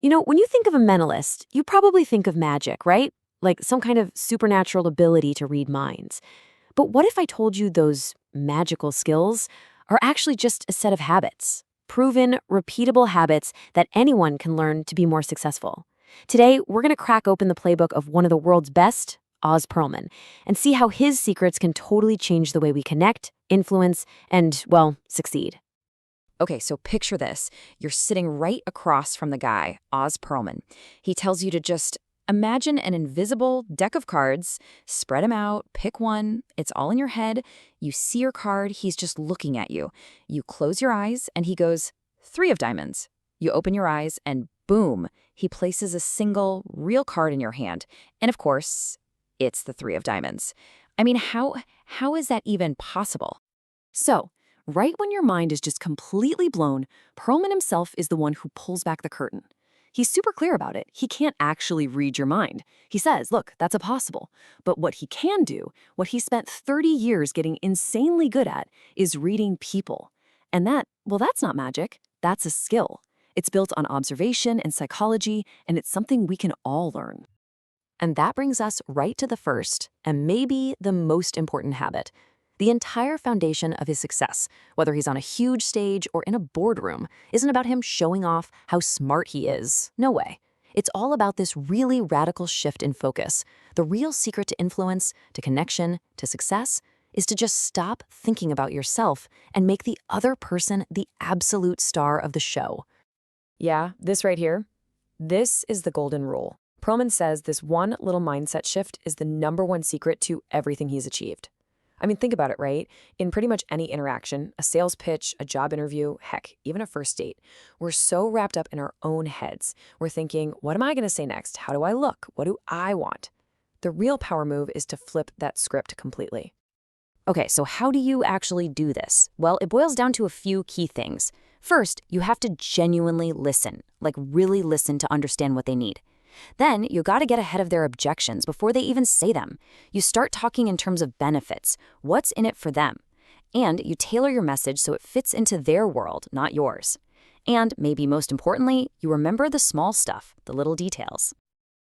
When you think of a mentalist, you probably think of magic, right? Like some kind of supernatural ability to read minds. But what if I told you those magical skills are actually just a set of habits? Proven, repeatable habits that anyone can learn to be more successful. Today, we're going to crack open the playbook of one of the world's best, Oz Pearlman, and see how his secrets can totally change the way we connect, influence, and, well, succeed. Okay, so picture this. You're sitting right across from the guy, Oz Pearlman. He tells you to just imagine an invisible deck of cards, spread them out, pick one, it's all in your head. You see your card, he's just looking at you. You close your eyes, and he goes, 3 of diamonds. You open your eyes, and boom, he places a single, real card in your hand. And of course, it's the 3 of diamonds. I mean, how is that even possible? So, right when your mind is just completely blown, Pearlman himself is the one who pulls back the curtain. He's super clear about it. He can't actually read your mind. He says, look, that's impossible. But what he can do, what he spent 30 years getting insanely good at, is reading people. And that's not magic. That's a skill. It's built on observation and psychology, and it's something we can all learn. And that brings us right to the first, and maybe the most important habit. The entire foundation of his success, whether he's on a huge stage or in a boardroom, isn't about him showing off how smart he is. No way. It's all about this really radical shift in focus. The real secret to influence, to connection, to success is to just stop thinking about yourself and make the other person the absolute star of the show. Yeah, this right here. This is the golden rule. Pearlman says this one little mindset shift is the #1 secret to everything he's achieved. I mean, think about it, right? In pretty much any interaction, a sales pitch, a job interview, heck, even a first date, we're so wrapped up in our own heads. We're thinking, what am I going to say next? How do I look? What do I want? The real power move is to flip that script completely. Okay, so how do you actually do this? Well, it boils down to a few key things. First, you have to genuinely listen, like really listen to understand what they need. Then you got to get ahead of their objections before they even say them. You start talking in terms of benefits, what's in it for them. And you tailor your message so it fits into their world, not yours. And maybe most importantly, you remember the small stuff, the little details.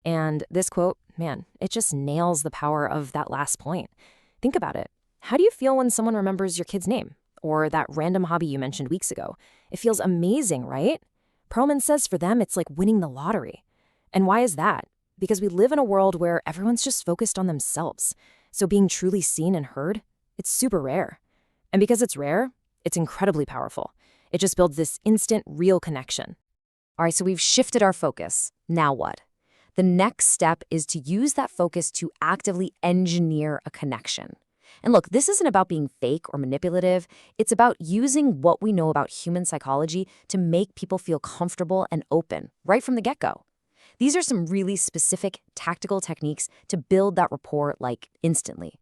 And this quote, man, it just nails the power of that last point. Think about it. How do you feel when someone remembers your kid's name? Or that random hobby you mentioned weeks ago? It feels amazing, right? Pearlman says for them, it's like winning the lottery. And why is that? Because we live in a world where everyone's just focused on themselves. So being truly seen and heard, it's super rare. And because it's rare, it's incredibly powerful. It just builds this instant, real connection. All right, so we've shifted our focus. Now what? The next step is to use that focus to actively engineer a connection. And look, this isn't about being fake or manipulative. It's about using what we know about human psychology to make people feel comfortable and open right from the get-go. These are some really specific tactical techniques to build that rapport, like, instantly.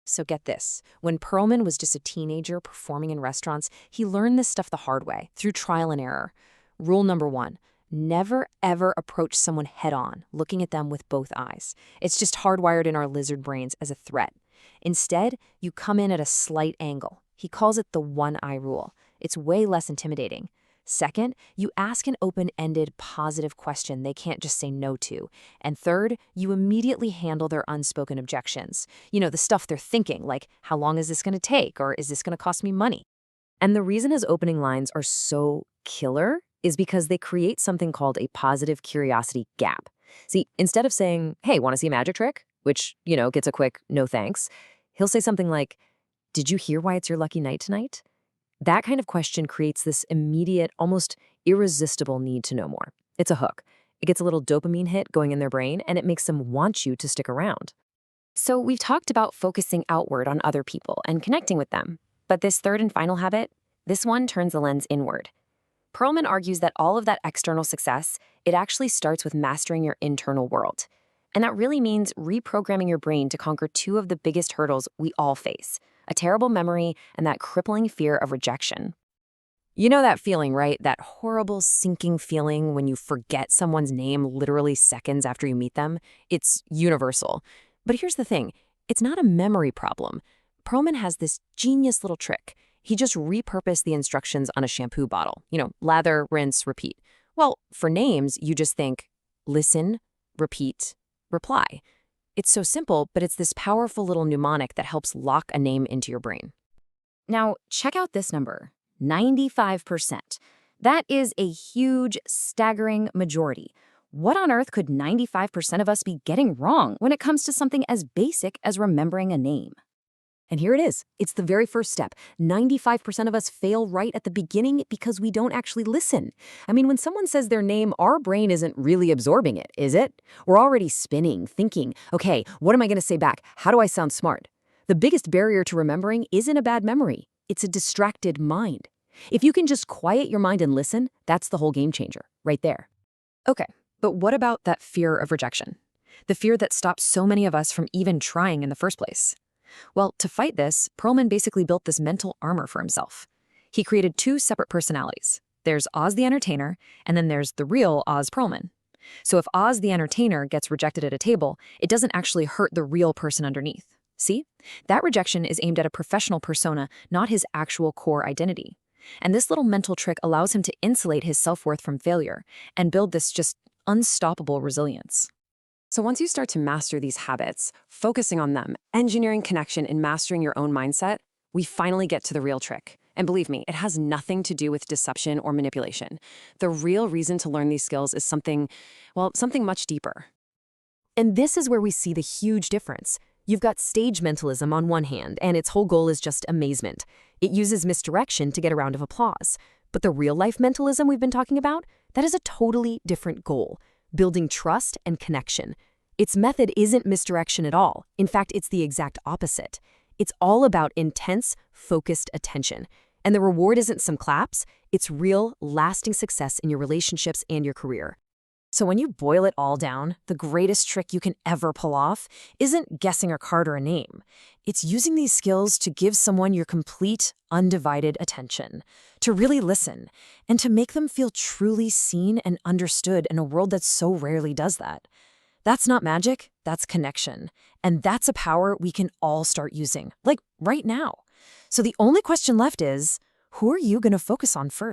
So get this. When Pearlman was just a teenager performing in restaurants, he learned this stuff the hard way, through trial and error. Rule #1, never ever approach someone head-on, looking at them with both eyes. It's just hardwired in our lizard brains as a threat. Instead, you come in at a slight angle. He calls it the one-eye rule. It's way less intimidating. Second, you ask an open-ended, positive question they can't just say no to. And third, you immediately handle their unspoken objections. You know, the stuff they're thinking, like, how long is this going to take? Or is this going to cost me money? And the reason his opening lines are so killer is because they create something called a positive curiosity gap. See, instead of saying, hey, want to see a magic trick? Which, gets a quick no thanks, he'll say something like, did you hear why it's your lucky night tonight? That kind of question creates this immediate, almost irresistible need to know more. It's a hook. It gets a little dopamine hit going in their brain, and it makes them want you to stick around. So we've talked about focusing outward on other people and connecting with them. But this third and final habit, this one turns the lens inward. Pearlman argues that all of that external success, it actually starts with mastering your internal world. And that really means reprogramming your brain to conquer 2 of the biggest hurdles we all face: a terrible memory and that crippling fear of rejection. You know that feeling, right? That horrible sinking feeling when you forget someone's name literally seconds after you meet them? It's universal. But here's the thing. It's not a memory problem. Pearlman has this genius little trick. He just repurposed the instructions on a shampoo bottle. Lather, rinse, repeat. Well, for names, you just think listen, repeat, reply. It's so simple, but it's this powerful little mnemonic that helps lock a name into your brain. Now, check out this number, 95%. That is a huge, staggering majority. What on earth could 95% of us be getting wrong when it comes to something as basic as remembering a name? And here it is. It's the very first step. 95% of us fail right at the beginning because we don't actually listen. I mean, when someone says their name, our brain isn't really absorbing it, is it? We're already spinning, thinking, okay, what am I going to say back? How do I sound smart? The biggest barrier to remembering isn't a bad memory. It's a distracted mind. If you can just quiet your mind and listen, that's the whole game changer, right there. Okay, but what about that fear of rejection? The fear that stops so many of us from even trying in the first place. Well, to fight this, Pearlman basically built this mental armor for himself. He created two separate personalities. There's Oz the Entertainer, and then there's the real Oz Pearlman. So if Oz the Entertainer gets rejected at a table, it doesn't actually hurt the real person underneath. See? That rejection is aimed at a professional persona, not his actual core identity. And this little mental trick allows him to insulate his self-worth from failure and build this just unstoppable resilience. So once you start to master these habits, focusing on them, engineering connection, and mastering your own mindset, we finally get to the real trick. And believe me, it has nothing to do with deception or manipulation. The real reason to learn these skills is something much deeper. And this is where we see the huge difference. You've got stage mentalism on one hand, and its whole goal is just amazement. It uses misdirection to get a round of applause. But the real-life mentalism we've been talking about, that is a totally different goal. Building trust and connection. Its method isn't misdirection at all. In fact, it's the exact opposite. It's all about intense, focused attention. And the reward isn't some claps, it's real, lasting success in your relationships and your career. So when you boil it all down, the greatest trick you can ever pull off isn't guessing a card or a name. It's using these skills to give someone your complete, undivided attention, to really listen, and to make them feel truly seen and understood in a world that so rarely does that. That's not magic, that's connection. And that's a power we can all start using, like right now. So the only question left is, who are you going to focus on first?